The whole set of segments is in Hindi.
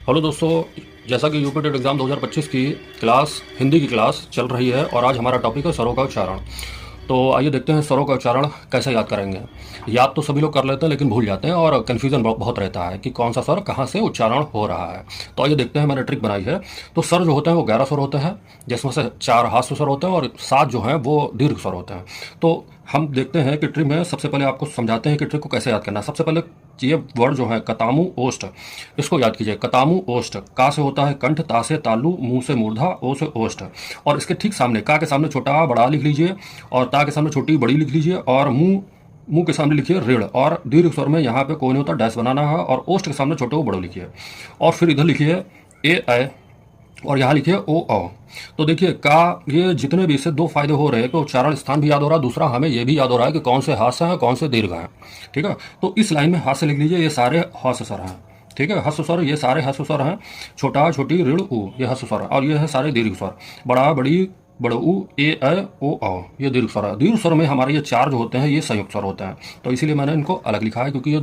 हेलो दोस्तों, जैसा कि यूपी टेट एग्ज़ाम 2025 की क्लास हिंदी की क्लास चल रही है और आज हमारा टॉपिक है स्वरों का उच्चारण। तो आइए देखते हैं स्वरों का उच्चारण कैसे याद करेंगे। याद तो सभी लोग कर लेते हैं लेकिन भूल जाते हैं और कन्फ्यूज़न बहुत रहता है कि कौन सा स्वर कहाँ से उच्चारण हो रहा है। तो आइए देखते हैं, मैंने ट्रिक बनाई है। तो स्वर जो होते हैं वो 11 स्वर होते हैं, जिसमें से 4 हास्य स्वर होते हैं और 7 जो हैं वो दीर्घ स्वर होते हैं। तो हम देखते हैं कि ट्रिक में सबसे पहले आपको समझाते हैं कि ट्रिक को कैसे याद करना है। सबसे पहले ये वर्ड जो है कतामू ओष्ठ, इसको याद कीजिए। कतामू ओष्ठ, का से होता है कंठ, ता से तालु, मुंह से मूर्धा, ओ से ओष्ठ। और इसके ठीक सामने का के सामने छोटा आ बड़ा लिख लीजिए और ता के सामने छोटी बड़ी लिख लीजिए और मुंह मुंह के सामने लिखिए ऋण। और दीर्घ स्वर में यहाँ पे कोई नहीं होता, डैश बनाना है और ओष्ठ के सामने छोटे ओ बड़ो लिखिए। और फिर इधर लिखिए ए ऐ और यहाँ लिखिए ओ औ। तो देखिए का, ये जितने भी इससे दो फायदे हो रहे हैं कि उच्चारण स्थान भी याद हो रहा है, दूसरा हमें ये भी याद हो रहा है कि कौन से हास्य हैं कौन से दीर्घ हैं। ठीक है, तो इस लाइन में हास्य लिख लीजिए, ये सारे हास्य स्वर हैं। ठीक है, हस्व स्वर, ये सारे हस्व स्वर हैं। छोटा छोटी ऋण उ, ये हस्व स्वर है। और ये है सारे दीर्घ स्वर, बड़ा बड़ी बड़ उ, ए ऐ ओ औ, ये दीर्घ स्वर है। दीर्घ स्वर में हमारे ये 4 जो होते हैं ये संयुक्त स्वर होते हैं, तो इसीलिए मैंने इनको अलग लिखा है क्योंकि ये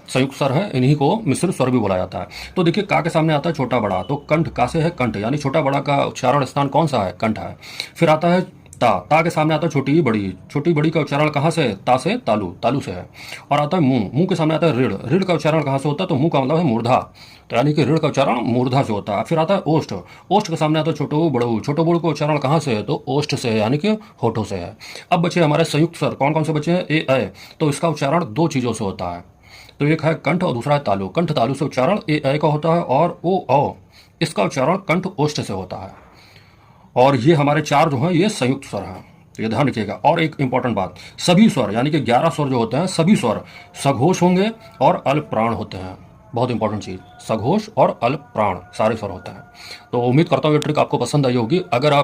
संयुक्त स्वर है, इन्हीं को मिश्र स्वर भी बोला जाता है। तो देखिए का के सामने आता है छोटा बड़ा, तो कंठ, का से है कंठ, यानी छोटा बड़ा का उच्चारण स्थान कौन सा है, कंठ है। फिर आता है ता के सामने आता है छोटी बड़ी, छोटी बड़ी का उच्चारण कहाँ से है, ता से तालु, तालु से है। और आता है मुंह, मुंह के सामने आता है ऋण, ऋण का उच्चारण कहाँ से होता है, तो मुंह का मतलब है मूर्धा, तो यानी कि ऋण का उच्चारण मूर्धा से होता है। फिर आता है ओष्ठ, ओष्ठ के सामने आता है छोटो बड़ो, छोटो बड़ो का उच्चारण कहाँ से है, तो ओष्ठ से है, यानी कि होठों से है। अब बचे हमारे संयुक्त स्वर, कौन कौन से बचे हैं, ए ऐ, तो इसका उच्चारण 2 चीज़ों से होता है। तो एक है कंठ और दूसरा है तालु। कंठ तालु से उच्चारण ए ऐ का होता है और ओ औ, इसका उच्चारण कंठ ओष्ठ से होता है। और ये हमारे 4 जो हैं ये संयुक्त स्वर हैं, तो ये ध्यान रखिएगा। और एक इंपॉर्टेंट बात, सभी स्वर यानी कि 11 स्वर जो होते हैं सभी स्वर सघोष होंगे और अल्प प्राण होते हैं। बहुत इंपॉर्टेंट चीज़, सघोष और अल्प प्राण सारे स्वर होते हैं। तो उम्मीद करता हूँ ये ट्रिक आपको पसंद आई होगी। अगर आप